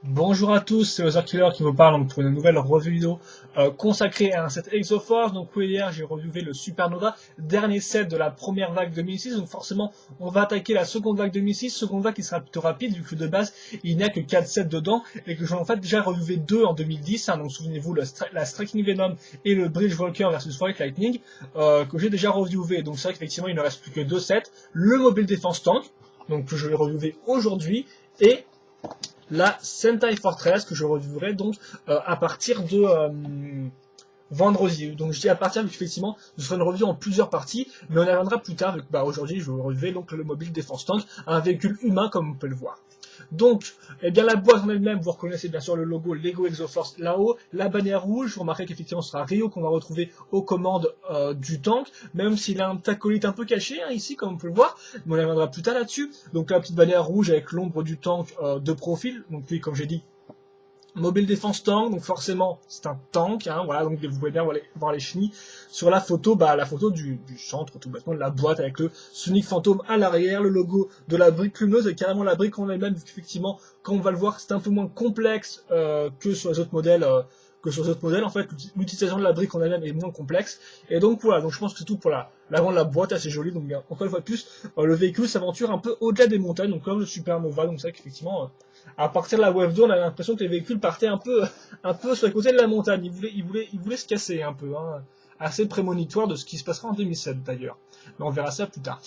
Bonjour à tous, c'est Other Killer qui vous parle donc, pour une nouvelle review vidéo consacrée à un set Exoforce. Donc oui, hier j'ai reviewé le Supernova, dernier set de la première vague 2006. Donc forcément on va attaquer la seconde vague 2006, seconde vague qui sera plutôt rapide vu que de base il n'y a que 4 sets dedans et que j'en ai en fait déjà reviewé 2 en 2010. Donc souvenez-vous la Striking Venom et le Bridge Walker versus White Lightning que j'ai déjà reviewé. Donc c'est vrai qu'effectivement il ne reste plus que 2 sets, le Mobile Defense Tank donc que je vais reviewer aujourd'hui et la Sentai Fortress que je reviewerai donc à partir de vendredi. Donc je dis à partir, effectivement, ce sera une review en plusieurs parties, mais on y reviendra plus tard. Aujourd'hui, je vais reviewer donc le Mobile Defense Tank, un véhicule humain comme vous pouvez le voir. Donc, eh bien la boîte en elle-même, vous reconnaissez bien sûr le logo Lego Exoforce là-haut, la bannière rouge, vous remarquez qu'effectivement ce sera Ryo qu'on va retrouver aux commandes du tank, même s'il a un acolyte un peu caché ici comme on peut le voir, mais on y reviendra plus tard là-dessus. Donc la petite bannière rouge avec l'ombre du tank de profil, donc oui comme j'ai dit, Mobile Defense Tank, donc forcément c'est un tank, voilà, donc vous pouvez bien voir les chenilles. Sur la photo, la photo du centre, tout bêtement, de la boîte avec le Sonic Phantom à l'arrière, le logo de la brique lumineuse et carrément la brique en elle-même, effectivement, quand on va le voir, c'est un peu moins complexe que sur les autres modèles. En fait, l'utilisation de la brique en elle-même est moins complexe. Et donc voilà, donc je pense que c'est tout pour l'avant de la boîte, assez jolie. Donc bien, encore une fois de plus, le véhicule s'aventure un peu au-delà des montagnes, donc comme le Supernova, donc c'est vrai qu'effectivement, à partir de la Wave 2, on avait l'impression que les véhicules partaient un peu sur les côtés de la montagne. Ils voulaient se casser un peu, assez prémonitoire de ce qui se passera en 2007 d'ailleurs. Mais on verra ça plus tard.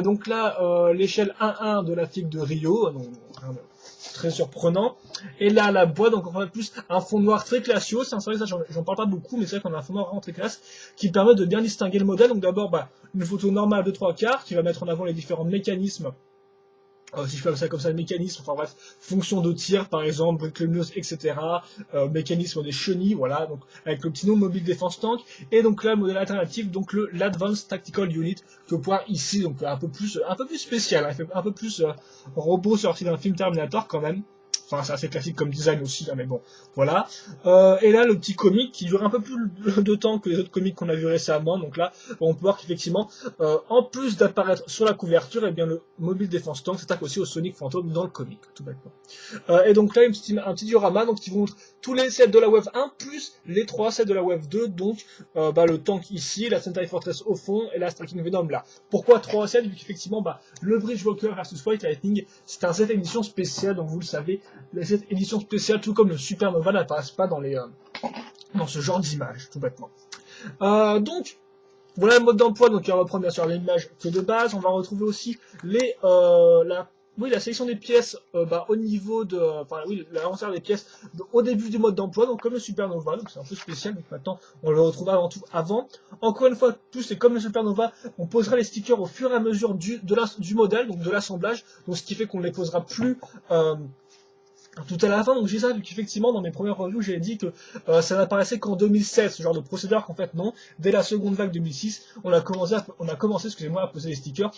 Donc là, l'échelle 1-1 de la figue de Rio, donc rien de très surprenant. Et là, la boîte, donc on a plus un fond noir très classieux. C'est vrai que ça, j'en parle pas beaucoup, mais c'est vrai qu'on a un fond noir vraiment très classe qui permet de bien distinguer le modèle. Donc d'abord, une photo normale de 3/4 qui va mettre en avant les différents mécanismes si je peux appeler ça comme ça, le mécanisme, enfin bref, fonction de tir par exemple, brique lumineuse, etc. Mécanisme des chenilles, voilà, donc avec le petit nom Mobile Defense Tank, et donc là le modèle alternatif, donc l'Advanced Tactical Unit, que vous pouvez voir ici, donc un peu plus spécial, un peu plus robot sorti d'un film Terminator quand même. Enfin, c'est assez classique comme design aussi, mais bon, voilà. Et là, le petit comic qui dure un peu plus de temps que les autres comics qu'on a vu récemment. Donc là, on peut voir qu'effectivement, en plus d'apparaître sur la couverture, eh bien le Mobile Defense Tank s'attaque aussi au Sonic Phantom dans le comic, tout bêtement. Et donc là, un petit diorama donc, qui vous montre tous les sets de la Wave 1 plus les 3 sets de la Wave 2. Donc le tank ici, la Sentai Fortress au fond et la Striking Venom là. Pourquoi 3 sets? Vu qu'effectivement, le Bridge Walker versus White Lightning, c'est un set édition spéciale, donc vous le savez, cette édition spéciale, tout comme le Supernova, n'apparaissent pas dans ce genre d'image, tout bêtement. Donc, voilà le mode d'emploi, donc on va reprendre bien sûr l'image que de base. On va retrouver aussi la sélection des pièces au niveau de, l'inventaire des pièces au début du mode d'emploi, donc comme le Supernova, donc c'est un peu spécial, donc maintenant on le retrouve avant tout avant. Encore une fois, tout c'est comme le Supernova, on posera les stickers au fur et à mesure du modèle, donc de l'assemblage, donc ce qui fait qu'on ne les posera plus tout à la fin. Donc j'ai ça, vu qu'effectivement dans mes premières reviews j'ai dit que ça n'apparaissait qu'en 2007, ce genre de procédure, qu'en fait non, dès la seconde vague 2006, on a commencé excusez-moi, à poser les stickers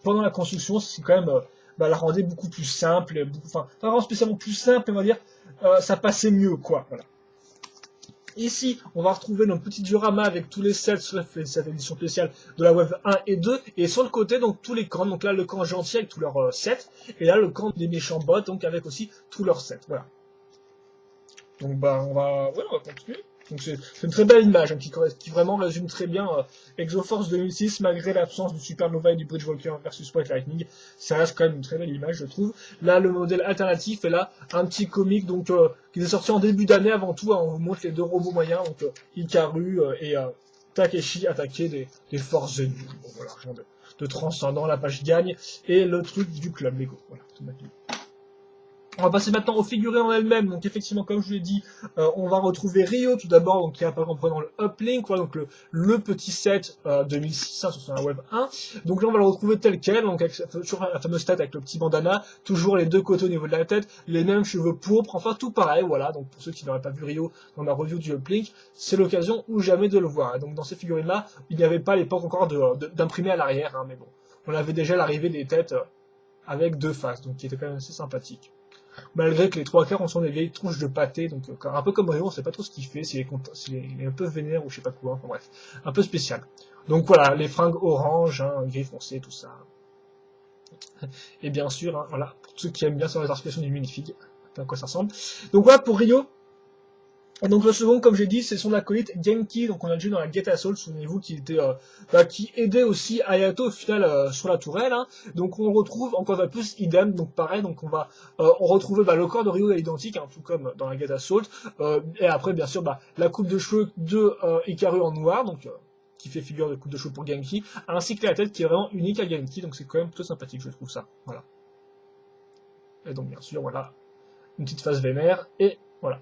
pendant la construction, ce qui quand même la rendait beaucoup plus simple, enfin pas vraiment spécialement plus simple, mais on va dire ça passait mieux quoi, voilà. Ici, on va retrouver notre petit diorama avec tous les sets, sauf cette édition spéciale de la Wave 1 et 2, et sur le côté, donc tous les camps, donc là le camp gentil avec tous leurs sets, et là le camp des méchants bots, donc avec aussi tous leurs sets, voilà. Donc on va continuer. Donc c'est une très belle image qui vraiment résume très bien Exoforce 2006 malgré l'absence du Supernova et du Bridgewalker versus White Lightning. Ça reste quand même une très belle image je trouve. Là le modèle alternatif est là un petit comic donc qui est sorti en début d'année avant tout. On vous montre les deux robots moyens donc Hikaru et Takeshi attaquer des forces ennemies. Bon, voilà, genre de transcendant, la page gagne et le truc du club Lego. Voilà, tout bêtement. On va passer maintenant aux figurines en elles-mêmes. Donc effectivement, comme je vous l'ai dit, on va retrouver Rio tout d'abord, donc qui apparaît en prenant le Uplink, voilà, donc le petit set 2006 sur un Web 1. Donc là, on va le retrouver tel quel, donc avec sur la fameuse tête avec le petit bandana, toujours les deux côtés au niveau de la tête, les mêmes cheveux pourpres, enfin tout pareil, voilà. Donc pour ceux qui n'auraient pas vu Rio dans ma review du Uplink, c'est l'occasion ou jamais de le voir. Et donc dans ces figurines-là, il n'y avait pas à l'époque encore d'imprimer à l'arrière, mais bon, on avait déjà l'arrivée des têtes avec deux faces, donc qui était quand même assez sympathique. Malgré que les trois quarts en sont des vieilles tronches de pâté, donc un peu comme Rio, on sait pas trop ce qu'il fait, s'il est un peu vénère ou je sais pas quoi, enfin bref, un peu spécial. Donc voilà, les fringues orange, gris foncé, tout ça. Et bien sûr, voilà, pour ceux qui aiment bien sur les articulations du minifig. à quoi ça ressemble. Donc voilà pour Ryo. Et donc le second, comme j'ai dit, c'est son acolyte Genki, donc on a déjà dans la Get Assault, souvenez-vous, qui aidait aussi Hayato au final sur la tourelle. Hein. Donc on retrouve encore un peu plus idem, donc pareil, donc on retrouve le corps de Ryo est identique, hein, tout comme dans la Get Assault. Et après bien sûr la coupe de cheveux de Hikaru en noir, donc qui fait figure de coupe de cheveux pour Genki, ainsi que la tête qui est vraiment unique à Genki, donc c'est quand même plutôt sympathique, je trouve ça. Voilà. Et donc bien sûr voilà une petite face vénère et voilà.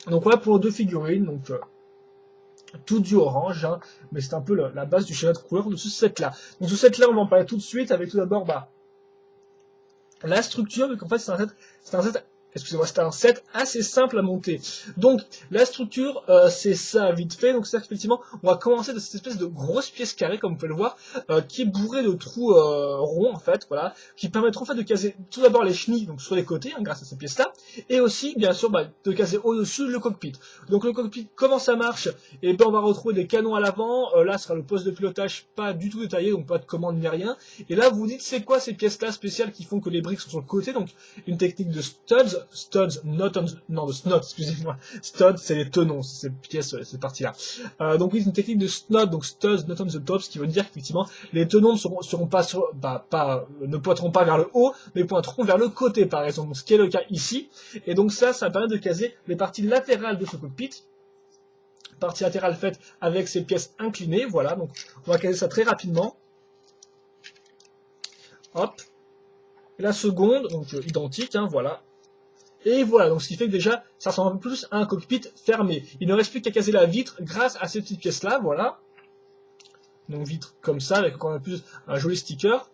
Donc voilà pour nos deux figurines, donc tout du orange, hein, mais c'est un peu la base du schéma de couleur de ce set-là. Donc ce set-là, on va en parler tout de suite avec tout d'abord la structure, donc en fait c'est un set assez simple à monter. Donc la structure, c'est ça vite fait. Donc c'est effectivement, on va commencer de cette espèce de grosse pièce carrée, comme vous pouvez le voir, qui est bourrée de trous ronds en fait, voilà, qui permettront en fait de caser tout d'abord les chenilles, donc sur les côtés, hein, grâce à ces pièces-là, et aussi bien sûr de caser au-dessus le cockpit. Donc le cockpit, comment ça marche? Et ben on va retrouver des canons à l'avant. Là ce sera le poste de pilotage, pas du tout détaillé, donc pas de commande ni rien. Et là vous vous dites c'est quoi ces pièces-là spéciales qui font que les briques sont sur le côté? Donc une technique de studs, not on, non, de snot, excusez-moi. Studs, c'est les tenons, c'est ces pièces, ces parties-là. Donc oui, c'est une technique de snot, donc studs, not on the top, ce qui veut dire qu'effectivement, les tenons ne seront pas ne pointeront pas vers le haut, mais pointeront vers le côté, par exemple. Donc, ce qui est le cas ici. Et donc ça permet de caser les parties latérales de ce cockpit. Partie latérale faite avec ces pièces inclinées, voilà. Donc, on va caser ça très rapidement. Hop. Et la seconde, donc identique, hein, voilà. Et voilà, donc ce qui fait que déjà, ça ressemble un peu plus à un cockpit fermé. Il ne reste plus qu'à caser la vitre grâce à ces petites pièces-là, voilà. Donc vitre comme ça, avec encore un peu plus un joli sticker.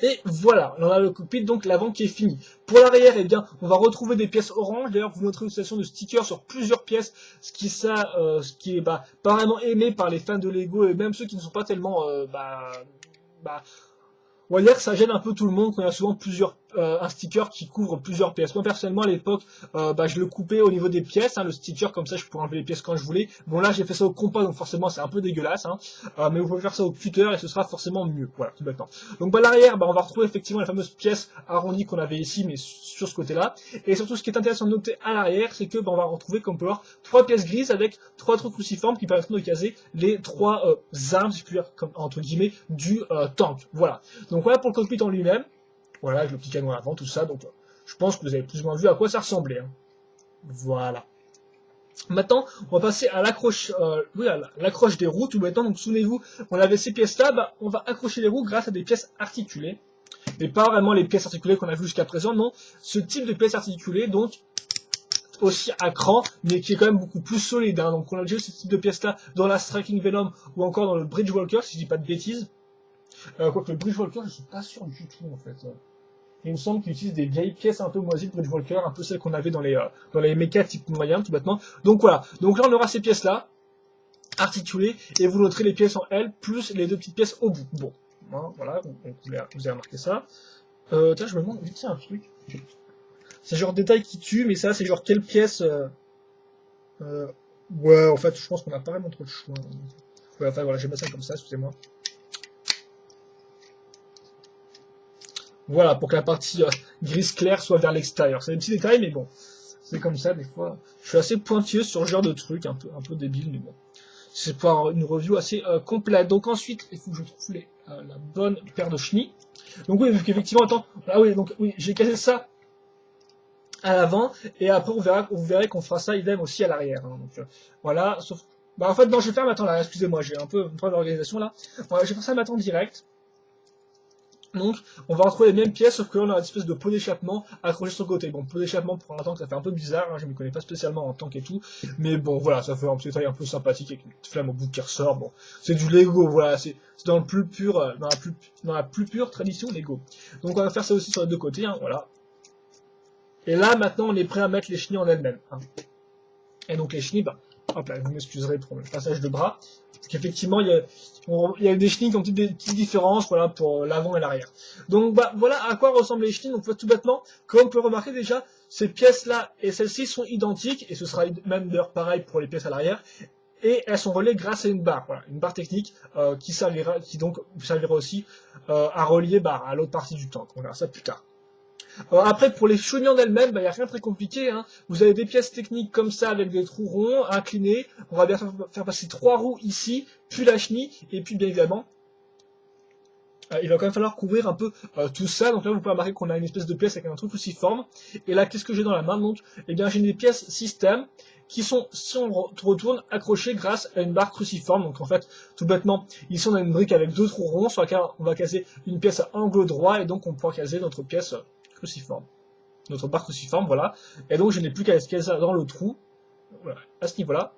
Et voilà, on a le cockpit, donc l'avant qui est fini. Pour l'arrière, eh bien, on va retrouver des pièces oranges. D'ailleurs, vous noterez une utilisation de stickers sur plusieurs pièces, ce qui est pas vraiment aimé par les fans de Lego et même ceux qui ne sont pas tellement on va dire que ça gêne un peu tout le monde quand il y a souvent un sticker qui couvre plusieurs pièces. Moi personnellement à l'époque, je le coupais au niveau des pièces, hein, le sticker comme ça je pourrais enlever les pièces quand je voulais. Bon là j'ai fait ça au compas donc forcément c'est un peu dégueulasse, hein, mais vous pouvez faire ça au cutter et ce sera forcément mieux. Voilà, tout bêtement. Donc l'arrière, on va retrouver effectivement les fameuses pièces arrondies qu'on avait ici, mais sur ce côté-là. Et surtout ce qui est intéressant de noter à l'arrière, c'est que on va retrouver comme on peut voir 3 pièces grises avec 3 trucs cruciformes qui permettront de caser les 3 armes, si je puis dire, comme, entre guillemets, du tank. Voilà. Donc voilà pour le cockpit en lui-même. Voilà, avec le petit canon à l'avant, tout ça. Donc je pense que vous avez plus ou moins vu à quoi ça ressemblait. Hein. Voilà. Maintenant, on va passer à l'accroche des roues tout bêtement. Donc souvenez-vous, on avait ces pièces-là, on va accrocher les roues grâce à des pièces articulées. Mais pas vraiment les pièces articulées qu'on a vues jusqu'à présent, non. Ce type de pièces articulées, donc aussi à cran, mais qui est quand même beaucoup plus solide. Hein. Donc on a déjà eu ce type de pièces-là dans la Striking Venom ou encore dans le Bridgewalker, si je dis pas de bêtises. Quoique le Bridgewalker, je suis pas sûr du tout en fait. Il me semble qu'il utilise des vieilles pièces un peu moisies de Bridgewalker, un peu celles qu'on avait dans les mechas type moyen, tout bêtement. Donc voilà. Donc là on aura ces pièces-là, articulées, et vous noterez les pièces en L, plus les 2 petites pièces au bout. Bon, hein, voilà, vous avez remarqué ça. Tiens, je me demande, tiens un truc. C'est genre détail qui tue, mais ça c'est genre quelle pièce ouais, en fait, je pense qu'on a pas vraiment trop de choix. Ouais, enfin voilà, j'ai mis ça comme ça, excusez-moi. Voilà, pour que la partie grise claire soit vers l'extérieur. C'est des petits détails, mais bon, c'est comme ça, des fois. Je suis assez pointilleux sur ce genre de truc, un peu débile, mais bon. C'est pour avoir une review assez complète. Donc ensuite, il faut que je trouve la bonne paire de chenilles. Donc oui, vu qu'effectivement, attends, ah oui, donc oui, j'ai cassé ça à l'avant, et après vous verrez qu'on fera ça idem aussi à l'arrière. Hein, donc voilà, sauf... en fait, non, je vais faire maintenant là, excusez-moi, j'ai un peu une problème d'organisation là. Voilà, je vais faire ça maintenant direct. Donc, on va retrouver les mêmes pièces, sauf que là, on a une espèce de pot d'échappement accroché sur le côté. Bon, pot d'échappement pour un tank, ça fait un peu bizarre, hein, je ne me connais pas spécialement en tank et tout, mais bon, voilà, ça fait un petit détail un peu sympathique avec une petite flamme au bout qui ressort. Bon, c'est du Lego, voilà, c'est dans le plus pur, dans la plus pure tradition Lego. Donc, on va faire ça aussi sur les 2 côtés, hein, voilà. Et là, maintenant, on est prêt à mettre les chenilles en elles-mêmes. Hein. Et donc, les chenilles, hop là, vous m'excuserez pour le passage de bras. Parce qu'effectivement, il y a des chenilles qui ont des petites différences, voilà, pour l'avant et l'arrière. Donc, voilà à quoi ressemblent les chenilles. Donc, tout bêtement, comme on peut remarquer déjà, ces pièces-là et celles-ci sont identiques, et ce sera même d'ailleurs pareil pour les pièces à l'arrière. et elles sont reliées grâce à une barre, voilà, une barre technique qui donc servira aussi à relier à l'autre partie du tank. On verra ça plus tard. Après, pour les chenilles en elles-mêmes, il n'y a rien de très compliqué, hein. Vous avez des pièces techniques comme ça avec des trous ronds, inclinés. On va bien faire passer 3 roues ici, puis la chenille, et puis bien évidemment, il va quand même falloir couvrir un peu tout ça. Donc là, vous pouvez remarquer qu'on a une espèce de pièce avec un truc cruciforme. Et là, qu'est-ce que j'ai dans la main? Donc, eh bien, j'ai des pièces système qui sont, si on retourne, accrochées grâce à une barre cruciforme. Donc en fait, tout bêtement, ici on a une brique avec 2 trous ronds sur laquelle on va caser une pièce à angle droit, et donc on pourra caser notre pièce cruciforme. Notre barre cruciforme, voilà. Et donc je n'ai plus qu'à caser ça dans le trou, voilà, à ce niveau-là.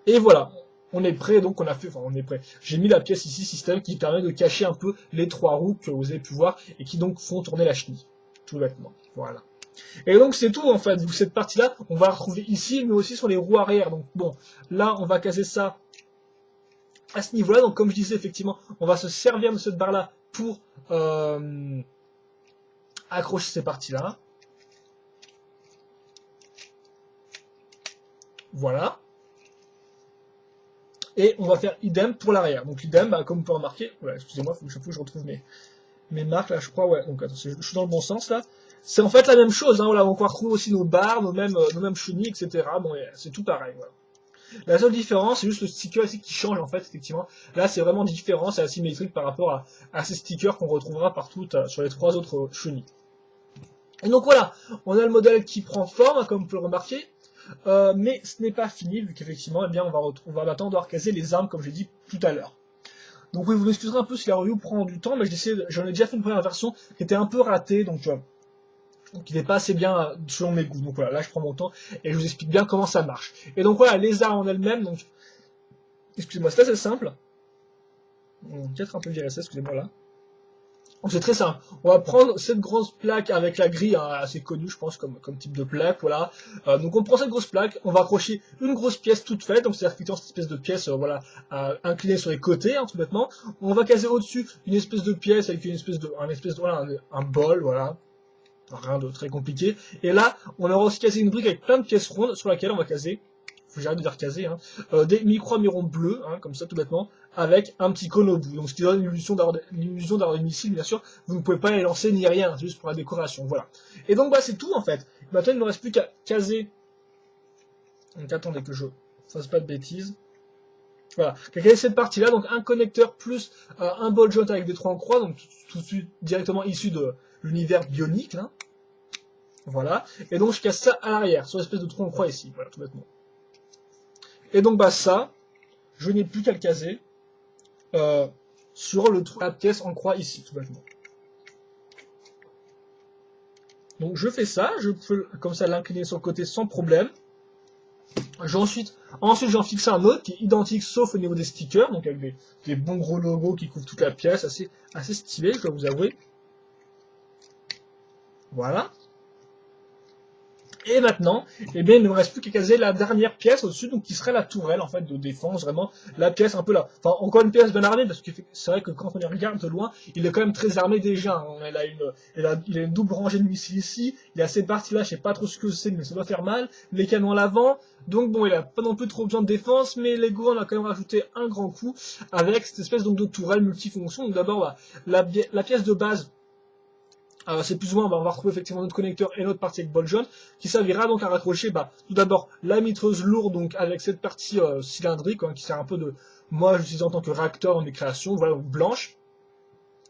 Et voilà. On est prêt, donc on est prêt. J'ai mis la pièce ici, système, qui permet de cacher un peu les 3 roues que vous avez pu voir et qui donc font tourner la chenille. Tout bêtement. Voilà. Et donc c'est tout en fait. Cette partie-là, on va la retrouver ici, mais aussi sur les roues arrière. Donc bon, là on va caser ça à ce niveau-là. Donc comme je disais, effectivement, on va se servir de cette barre-là pour accrocher ces parties-là. Voilà. Et on va faire idem pour l'arrière. Donc idem, comme vous pouvez remarquer, voilà, excusez-moi, il faut que je retrouve mes marques là, je crois, ouais, donc attends, je suis dans le bon sens là. C'est en fait la même chose, hein, voilà, on va retrouver aussi nos barres, nos mêmes chenilles, etc. Bon, c'est tout pareil, voilà. La seule différence, c'est juste le sticker ici qui change en fait, effectivement. Là, c'est vraiment différent, c'est asymétrique par rapport à ces stickers qu'on retrouvera partout sur les 3 autres chenilles. Et donc voilà, on a le modèle qui prend forme, comme vous pouvez le remarquer. Mais ce n'est pas fini, vu qu'effectivement, eh bien, on va maintenant devoir caser les armes, comme j'ai dit tout à l'heure. Donc oui, vous m'excuserez un peu si la review prend du temps, mais j'en ai déjà fait une première version qui était un peu ratée, donc qui n'est pas assez bien selon mes goûts. Donc voilà, là je prends mon temps et je vous explique bien comment ça marche. Et donc voilà, les armes en elles-mêmes, donc excusez-moi, c'est assez simple. On va peut-être un peu virer ça, excusez-moi là. C'est très simple. On va prendre cette grosse plaque avec la grille, hein, assez connue, je pense, comme type de plaque, voilà. Donc on prend cette grosse plaque, on va accrocher une grosse pièce toute faite, donc c'est-à-dire cette espèce de pièce, voilà, inclinée sur les côtés, hein, tout bêtement. On va caser au-dessus une espèce de pièce avec voilà, un bol, voilà. Rien de très compliqué. Et là, on aura aussi casé une brique avec plein de pièces rondes sur laquelle on va caser, faut que j'arrête de dire caser, hein, des micro-amirons bleus, hein, comme ça tout bêtement, avec un petit cône au bout. Donc ce qui donne l'illusion d'avoir des missiles, bien sûr, vous ne pouvez pas les lancer ni rien, c'est juste pour la décoration, voilà. Et donc c'est tout en fait. Maintenant il ne me reste plus qu'à caser. Donc attendez que je fasse pas de bêtises. Voilà, qu'à caser cette partie-là, donc un connecteur plus un ball joint avec des trous en croix, donc tout de suite directement issu de l'univers bionique, là. Voilà. Et donc je casse ça à l'arrière, sur l'espèce de trou en croix ici, voilà, tout bêtement. Et donc ça, je n'ai plus qu'à le caser sur la pièce en croix ici, tout bêtement. Donc je fais ça, je peux comme ça l'incliner sur le côté sans problème. Ensuite j'en fixe un autre qui est identique sauf au niveau des stickers, donc avec des bons gros logos qui couvrent toute la pièce, assez stylé, je dois vous avouer. Voilà. Et maintenant, eh bien, il ne me reste plus qu'à caser la dernière pièce au-dessus, donc qui serait la tourelle, en fait, de défense, vraiment, la pièce un peu là. Enfin, encore une pièce bien armée, parce que c'est vrai que quand on les regarde de loin, il est quand même très armé déjà, hein. Il a une double rangée de missiles ici, il a cette partie-là, je sais pas trop ce que c'est, mais ça doit faire mal, les canons à l'avant, donc bon, il a pas non plus trop besoin de défense, mais Lego on a quand même rajouté un grand coup, avec cette espèce donc de tourelle multifonction. Donc d'abord, la pièce de base, c'est plus ou moins, on va retrouver effectivement notre connecteur et notre partie avec ball jaune, qui servira donc à raccrocher, tout d'abord la mitreuse lourde, donc avec cette partie cylindrique, hein, qui sert un peu de, moi je l'utilise en tant que réacteur en mes créations, voilà, donc blanche.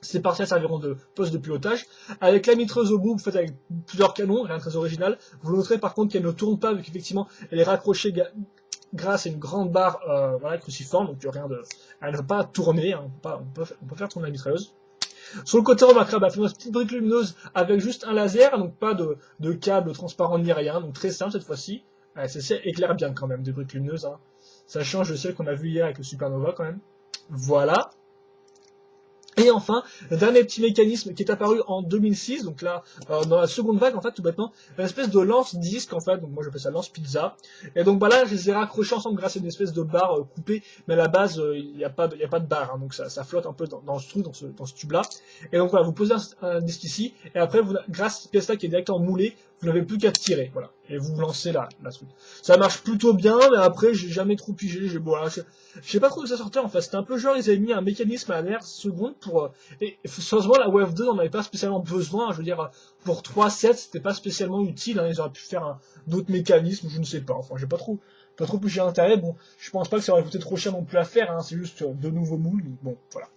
Ces parties serviront de poste de pilotage. Avec la mitreuse au bout, vous faites avec plusieurs canons, rien de très original. Vous noterez par contre qu'elle ne tourne pas, vu qu'effectivement elle est raccrochée grâce à une grande barre voilà, cruciforme, donc elle ne va pas tourner, hein, on peut faire tourner la mitrailleuse. Sur le côté, on va créer une petite brique lumineuse avec juste un laser, donc pas de câble transparent ni rien, donc très simple cette fois-ci. Celle-ci éclaire bien quand même, des briques lumineuses. Hein. Ça change de celle qu'on a vu hier avec le Supernova quand même. Voilà. Et enfin, le dernier petit mécanisme qui est apparu en 2006, donc là, dans la seconde vague, en fait, tout bêtement, une espèce de lance-disque, en fait, donc moi j'appelle ça lance-pizza. Et donc bah là, je les ai raccrochés ensemble grâce à une espèce de barre coupée, mais à la base, il n'y a pas de barre, hein, donc ça flotte un peu dans ce trou, dans ce tube-là. Et donc voilà, vous posez un disque ici, et après, grâce à cette pièce-là qui est directement moulée, vous n'avez plus qu'à tirer, voilà. Et vous lancez la truc. Ça marche plutôt bien, mais après, j'ai jamais trop pigé, voilà, je sais pas trop où ça sortait en fait, c'était un peu genre ils avaient mis un mécanisme à la dernière seconde pour... et sérieusement la Wave 2 n'en avait pas spécialement besoin, je veux dire pour 3 sets c'était pas spécialement utile, hein, ils auraient pu faire d'autres mécanismes, je ne sais pas, enfin j'ai pas trop plus d'intérêt, bon je pense pas que ça aurait coûté trop cher non plus à faire, hein, c'est juste de nouveaux moules, donc bon voilà.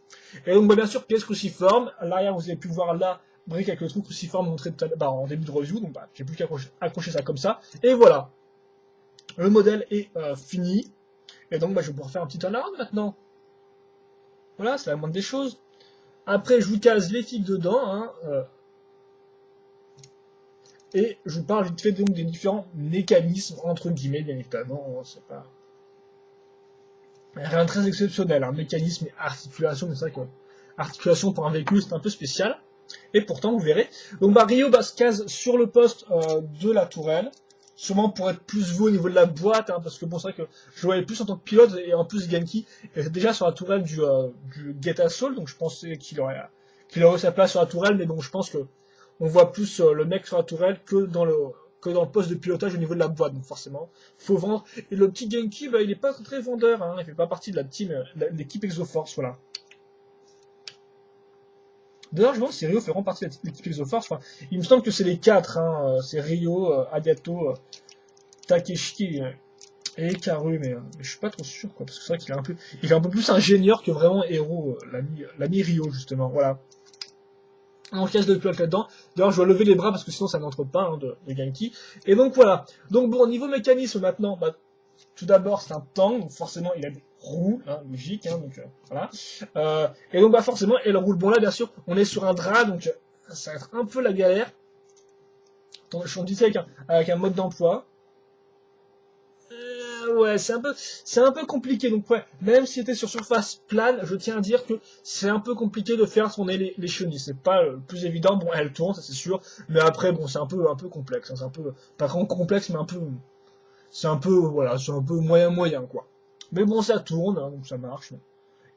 Et donc bah, bien sûr pièce cruciforme, à l'arrière vous avez pu voir là, brique avec le trou cruciforme montré tout à l'heure en début de review, donc bah j'ai plus qu'à accrocher ça comme ça, et voilà, le modèle est fini. Et donc, bah, je vais pouvoir faire un petit turnaround maintenant. Voilà, c'est la moindre des choses. Après, je vous case les figues dedans, hein, et je vous parle vite fait donc des différents mécanismes, entre guillemets, bien évidemment. C'est pas rien de très exceptionnel. Un mécanisme et articulation, mais c'est vrai que articulation pour un véhicule, c'est un peu spécial. Et pourtant, vous verrez. Donc, bah, Rio bah, se case sur le poste de la tourelle. Sûrement pour être plus vu au niveau de la boîte, hein, parce que bon, c'est vrai que je le voyais plus en tant que pilote, et en plus Genki était déjà sur la tourelle du Get Assault, donc je pensais qu'il aurait sa place sur la tourelle, mais bon, je pense que on voit plus le mec sur la tourelle que dans le poste de pilotage au niveau de la boîte, donc forcément, faut vendre. Et le petit Genki, bah, il est pas très vendeur, hein, il fait pas partie de la team, l'équipe Exoforce, voilà. D'ailleurs, je me demande si Rio fait vraiment partie de l'équipe Exoforce, enfin, il me semble que c'est les quatre, hein, c'est Rio, Agato, Takeshi et Karu, mais je suis pas trop sûr, quoi, parce que c'est vrai il est un peu plus ingénieur que vraiment héros, l'ami Rio, justement, voilà. On casse de pilote là-dedans. D'ailleurs, je dois lever les bras parce que sinon ça n'entre pas, hein, de Genki. Et donc voilà. Donc bon, niveau mécanisme maintenant, bah, tout d'abord c'est un tank, donc forcément il a des roues, hein, logique, hein, donc voilà. Et donc bah forcément, elle roule. Bon là, bien sûr, on est sur un drap, donc ça va être un peu la galère. Attends, je suis en dit avec un mode d'emploi. Ouais, c'est un peu compliqué. Donc ouais, même si c'était sur surface plane, je tiens à dire que c'est un peu compliqué de faire tourner les chenilles. C'est pas le plus évident. Bon, elle tourne, ça c'est sûr. Mais après, bon, c'est un peu complexe, hein. C'est un peu, pas vraiment complexe, mais voilà, c'est un peu moyen quoi. Mais bon, ça tourne, hein, donc ça marche.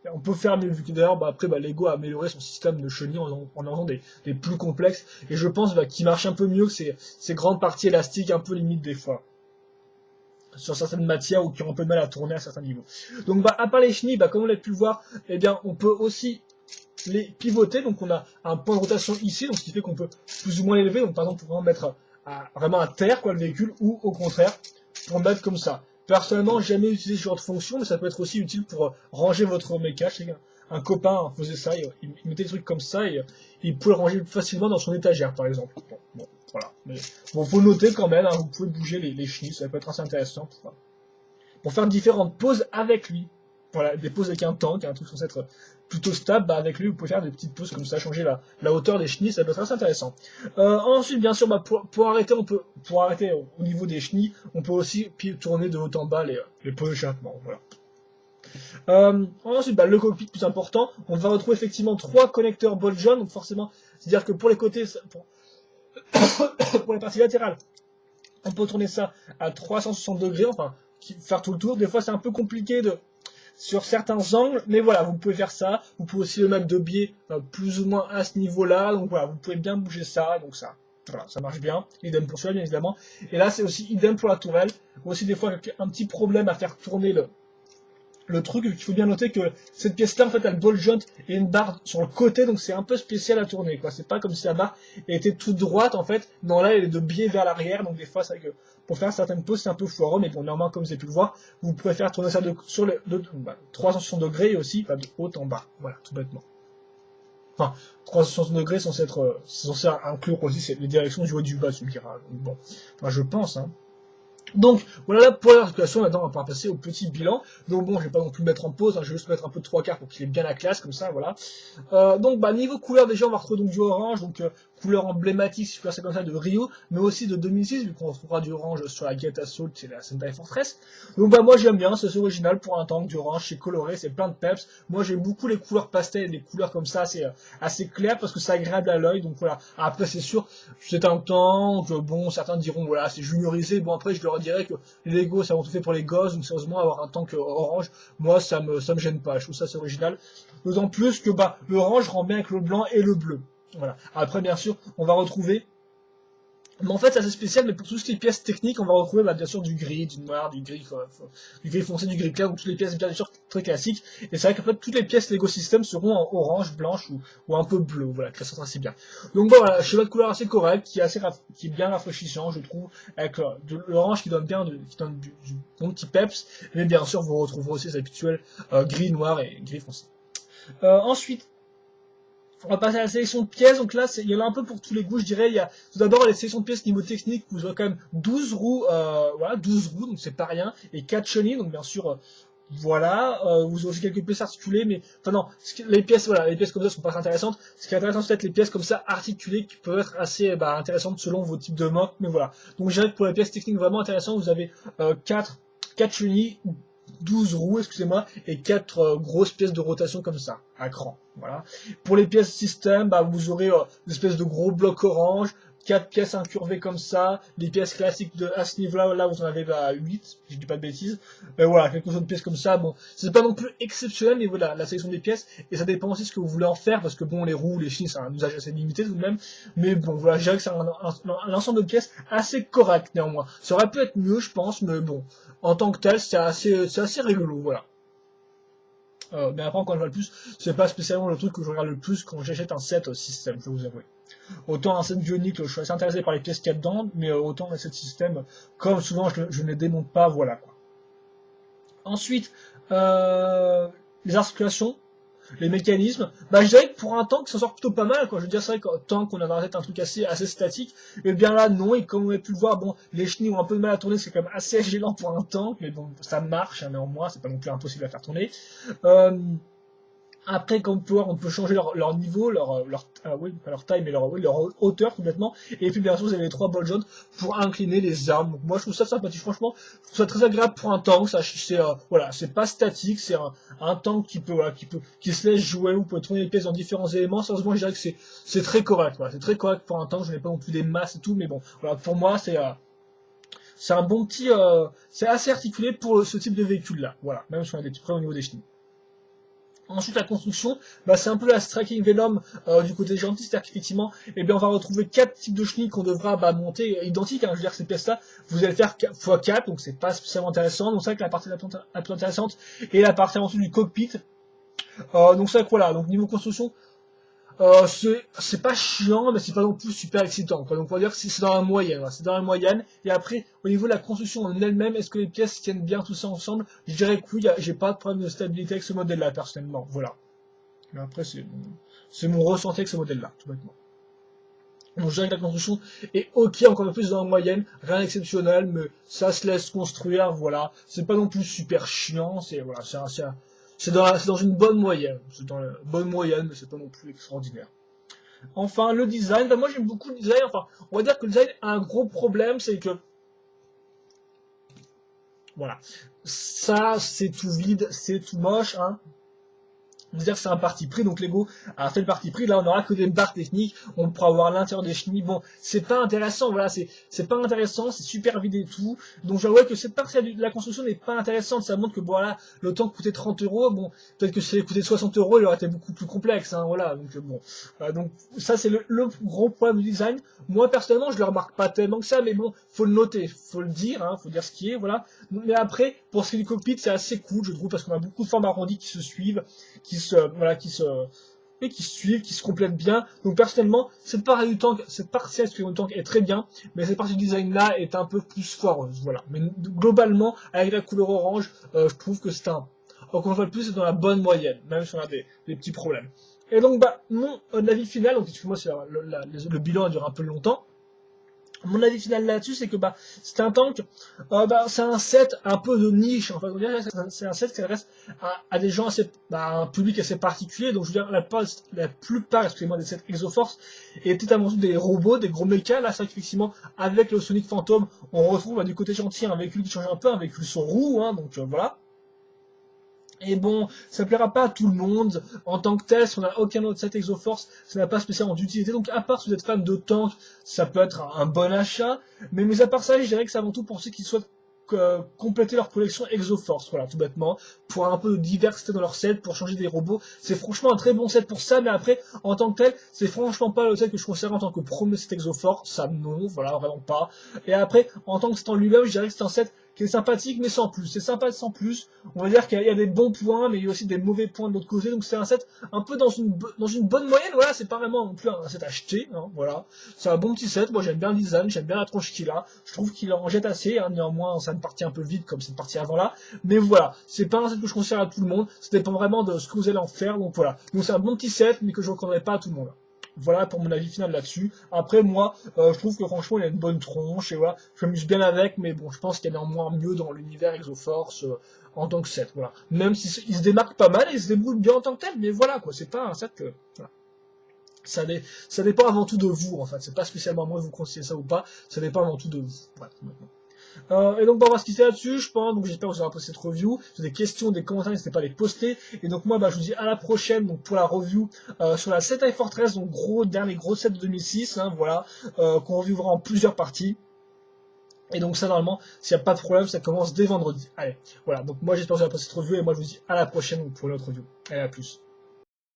Et on peut faire mieux, vu que d'ailleurs, bah, après, bah, Lego a amélioré son système de chenilles en faisant des plus complexes. Et je pense bah, qu'il marche un peu mieux que ces grandes parties élastiques, un peu limite des fois sur certaines matières ou qui ont un peu de mal à tourner à certains niveaux. Donc bah, à part les chenilles, bah, comme on l'a pu le voir, eh bien, on peut aussi les pivoter. Donc on a un point de rotation ici, donc ce qui fait qu'on peut plus ou moins l'élever. Donc par exemple, pour mettre vraiment à terre quoi, le véhicule, ou au contraire, pour le mettre comme ça. Personnellement, j'ai jamais utilisé ce genre de fonction, mais ça peut être aussi utile pour ranger votre méca. Je sais qu'un copain faisait ça, il mettait des trucs comme ça et il pouvait le ranger facilement dans son étagère, par exemple. Bon, voilà. Mais bon, faut noter quand même, hein, vous pouvez bouger les chenilles, ça peut être assez intéressant pour faire différentes poses avec lui. Voilà, des poses avec un tank, un truc censé être plutôt stable, bah avec lui vous pouvez faire des petites poses comme ça, changer la hauteur des chenilles, ça peut être assez intéressant. Ensuite, bien sûr, bah, pour arrêter, pour arrêter au niveau des chenilles, on peut aussi tourner de haut en bas les pots d'échappement. Voilà. Ensuite, bah, le cockpit plus important, on va retrouver effectivement 3 connecteurs ball joint, donc forcément, c'est-à-dire que pour les côtés, pour les parties latérales, on peut tourner ça à 360 degrés, enfin, faire tout le tour. Des fois, c'est un peu compliqué sur certains angles, mais voilà, vous pouvez faire ça. Vous pouvez aussi le mettre de biais plus ou moins à ce niveau-là, donc voilà, vous pouvez bien bouger ça, donc ça, voilà, ça marche bien. Idem pour celui-là, bien évidemment. Et là, c'est aussi idem pour la tourelle. Aussi, des fois, un petit problème à faire tourner le truc, il faut bien noter que cette pièce-là, en fait, elle ball joint et une barre sur le côté, donc c'est un peu spécial à tourner, quoi. C'est pas comme si la barre était toute droite, en fait. Non, là, elle est de biais vers l'arrière, donc des fois, c'est vrai que pour faire certaines poses, c'est un peu foireux, mais bon, normalement, comme vous avez pu le voir, vous pouvez faire tourner ça sur 360 degrés et aussi de haut en bas. Voilà, tout bêtement. Enfin, 360 degrés censé inclure aussi les directions du haut et du bas, tu me diras. Donc, bon, enfin, je pense, hein. Donc voilà pour l'articulation, maintenant on va pouvoir passer au petit bilan. Donc bon, je vais pas non plus mettre en pause, hein, je vais juste mettre un peu de 3 quarts pour qu'il ait bien la classe, comme ça, voilà. Donc bah niveau couleur déjà on va retrouver donc du orange, donc couleur emblématique si je peux dire ça comme ça de Rio, mais aussi de 2006 vu qu'on retrouvera du orange sur la Gate Assault et la Sentai Fortress. Donc bah moi j'aime bien, c'est assez original pour un tank, du orange, c'est coloré, c'est plein de peps. Moi j'aime beaucoup les couleurs pastel et les couleurs comme ça, c'est assez clair parce que c'est agréable à l'œil. Donc voilà. Après c'est sûr, c'est un tank, bon certains diront voilà c'est juniorisé, bon après je leur dirais que les Lego ça va tout fait pour les gosses, donc sérieusement avoir un tank orange, moi ça me gêne pas, je trouve ça c'est original. D'autant plus que bah l'orange rend bien avec le blanc et le bleu. Voilà. Après, bien sûr, on va retrouver. Mais en fait, c'est assez spécial, mais pour toutes les pièces techniques, on va retrouver bah, bien sûr du gris, du noir, du gris foncé, du gris clair, ou toutes les pièces bien sûr très classiques. Et c'est vrai qu'en fait, toutes les pièces Lego System seront en orange, blanche ou un peu bleu. Voilà, qui ressortent assez bien. Donc bon, voilà, schéma de couleur assez correct, qui est bien rafraîchissant, je trouve, avec de l'orange qui donne bien, qui donne du bon petit peps. Mais bien sûr, vous retrouverez aussi les habituels gris, noir et gris foncé. Ensuite, on va passer à la sélection de pièces. Donc là, il y en a un peu pour tous les goûts, je dirais. Il y a tout d'abord les sélections de pièces niveau technique. Vous aurez quand même 12 roues, voilà, 12 roues, donc c'est pas rien. Et 4 chenilles, donc bien sûr, voilà. Vous aurez aussi quelques pièces articulées, mais enfin non, les pièces, voilà, les pièces comme ça sont pas très intéressantes. Ce qui est intéressant, c'est peut-être les pièces comme ça articulées qui peuvent être assez intéressantes selon vos types de mock. Mais voilà. Donc je dirais que pour les pièces techniques vraiment intéressantes, vous avez 4 chenilles, 12 roues, excusez-moi, et 4 grosses pièces de rotation comme ça, à cran. Voilà. Pour les pièces système, bah, vous aurez une espèce de gros bloc orange, 4 pièces incurvées comme ça, les pièces classiques à ce niveau-là, là vous en avez 8, si je dis pas de bêtises. Mais voilà, quelques autres pièces comme ça, bon, c'est pas non plus exceptionnel, mais voilà, la sélection des pièces, et ça dépend aussi de ce que vous voulez en faire, parce que bon, les roues, les chenilles, c'est un usage assez limité tout de même, mais bon, voilà, je dirais que c'est un ensemble de pièces assez correct néanmoins. Ça aurait pu être mieux, je pense, mais bon, en tant que tel, c'est assez rigolo, voilà. Mais après, quand je vois le plus, c'est pas spécialement le truc que je regarde le plus quand j'achète un set système, je vais vous avouer. Autant un set bionique, je suis assez intéressé par les pièces qu'il y a dedans, mais autant un set système, comme souvent je ne les démonte pas, voilà quoi. Ensuite, les articulations, les mécanismes, bah je dirais que pour un tank ça sort plutôt pas mal quoi. Je veux dire c'est vrai qu'en tank on a dans la tête un truc assez statique, et bien là non, et comme vous avez pu le voir, bon les chenilles ont un peu de mal à tourner, c'est quand même assez gênant pour un tank, mais bon ça marche hein, néanmoins, c'est pas non plus impossible à faire tourner. Euh, Après, comme on peut voir, on peut changer leur niveau, oui, pas leur taille, mais leur hauteur complètement. Et puis, bien sûr, vous avez les 3 ball joints pour incliner les armes. Donc, moi, je trouve ça sympathique. Franchement, je trouve ça très agréable pour un tank. Ça, c'est, voilà, c'est pas statique. C'est un tank qui se laisse jouer. Vous pouvez tourner les pièces dans différents éléments. Sérieusement, je dirais que c'est très correct. Voilà, c'est très correct pour un tank. Je n'ai pas non plus des masses et tout, mais bon, voilà, pour moi, c'est un bon petit, c'est assez articulé pour ce type de véhicule-là. Voilà, même si on a des petits problèmes au niveau des chenilles. Ensuite, la construction, bah, c'est un peu la Striking Venom du côté gentil, c'est-à-dire qu'effectivement, eh bien, on va retrouver 4 types de chenilles qu'on devra monter identiques. Hein, je veux dire, ces pièces-là, vous allez faire x4, donc c'est pas spécialement intéressant. Donc c'est vrai que la partie la plus intéressante est la partie en dessous du cockpit. Donc c'est vrai que voilà, donc niveau construction, c'est pas chiant, mais c'est pas non plus super excitant, quoi. Donc on va dire que c'est dans la moyenne, voilà. C'est dans la moyenne. Et après, au niveau de la construction en elle-même, est-ce que les pièces tiennent bien tout ça ensemble? Je dirais que oui, j'ai pas de problème de stabilité avec ce modèle-là, personnellement. Voilà. Mais après, c'est mon ressenti avec ce modèle-là, tout bêtement. Donc je dirais que la construction est ok, encore un peu plus dans la moyenne, rien d'exceptionnel, mais ça se laisse construire, voilà. C'est pas non plus super chiant, c'est voilà, c'est dans une bonne moyenne. C'est dans la bonne moyenne, mais c'est pas non plus extraordinaire. Enfin, le design, bah moi j'aime beaucoup le design. Enfin, on va dire que le design a un gros problème, c'est que voilà, ça c'est tout vide, c'est tout moche, hein. On va dire que c'est un parti pris, donc Lego a fait le parti pris. Là, on n'aura que des barres techniques, on pourra voir l'intérieur des chenilles. Bon, c'est pas intéressant, voilà, c'est pas intéressant, c'est super vide et tout. Donc, j'avoue que cette partie de la construction n'est pas intéressante. Ça montre que, bon, voilà, le temps coûtait 30 euros. Bon, peut-être que si ça coûtait 60 euros, il aurait été beaucoup plus complexe, hein, voilà. Donc, bon. Donc, ça, c'est le gros problème du design. Moi, personnellement, je le remarque pas tellement que ça, mais bon, faut le noter, faut le dire, hein, faut dire ce qui est, voilà. Mais après, pour ce qui est du cockpit, c'est assez cool, je trouve, parce qu'on a beaucoup de formes arrondies qui se suivent, qui se suivent, qui se complètent bien. Donc personnellement, cette partie du tank est très bien, mais cette partie du design là est un peu plus foireuse, voilà. Mais globalement, avec la couleur orange, je trouve que encore une fois de plus, c'est dans la bonne moyenne, même si on a des petits problèmes. Et donc, bah, mon avis final, donc excuse-moi si le bilan a duré un peu longtemps. Mon avis final là-dessus, c'est que bah c'est un tank, c'est un set un peu de niche. En fait, on dirait que c'est un set qui s'adresse à des gens assez, un public assez particulier. Donc je veux dire la plupart, excusez-moi, des sets Exoforce étaient avant tout des robots, des gros mechas. Là, c'est vrai qu'effectivement, avec le Sonic Phantom, on retrouve du côté gentil un véhicule qui change un peu, un véhicule sans roue, hein, donc voilà. Et bon, ça plaira pas à tout le monde. En tant que tel, si on n'a aucun autre set Exoforce, ça n'a pas spécialement d'utilité. Donc, à part si vous êtes fan de tank, ça peut être un bon achat. Mais mis à part ça, je dirais que c'est avant tout pour ceux qui souhaitent compléter leur collection Exoforce. Voilà, tout bêtement. Pour un peu de diversité dans leur set, pour changer des robots. C'est franchement un très bon set pour ça. Mais après, en tant que tel, c'est franchement pas le set que je considère en tant que premier set Exoforce. Ça, non, voilà, vraiment pas. Et après, en tant que set en lui-même, je dirais que c'est un set qui est sympathique, mais sans plus. C'est sympa sans plus. On va dire qu'il y a des bons points, mais il y a aussi des mauvais points de l'autre côté. Donc c'est un set un peu dans une bonne moyenne. Voilà, c'est pas vraiment non plus un set acheté. Hein, voilà, c'est un bon petit set. Moi j'aime bien le design, j'aime bien la tronche qu'il a. Je trouve qu'il en jette assez. Hein, néanmoins, ça une partie un peu vide comme cette partie avant là. Mais voilà, c'est pas un set que je conseille à tout le monde. Ça dépend vraiment de ce que vous allez en faire. Donc voilà. Donc c'est un bon petit set, mais que je recommanderais pas à tout le monde. Voilà pour mon avis final là-dessus. Après, moi, je trouve que franchement, il a une bonne tronche, et voilà, je m'amuse bien avec, mais bon, je pense qu'il y a néanmoins mieux dans l'univers Exoforce en tant que set, voilà. Même s'il se démarque pas mal, et il se débrouille bien en tant que tel, mais voilà, quoi, c'est pas un set que... Voilà. Ça dépend avant tout de vous, en fait. C'est pas spécialement à moi de vous conseiller ça ou pas, ça dépend avant tout de vous. Voilà, maintenant. Et donc, on va se quitter là-dessus, je pense. Donc, j'espère que vous aurez apprécié cette review. Si vous avez des questions, des commentaires, n'hésitez pas à les poster. Et donc, moi, je vous dis à la prochaine donc, pour la review sur la 7i Fortress, donc dernier gros set de 2006, hein, voilà, qu'on reviewera en plusieurs parties. Et donc, ça, normalement, s'il n'y a pas de problème, ça commence dès vendredi. Allez, voilà. Donc, moi, j'espère que vous avez apprécié cette review. Et moi, je vous dis à la prochaine pour une autre review. Allez, à plus.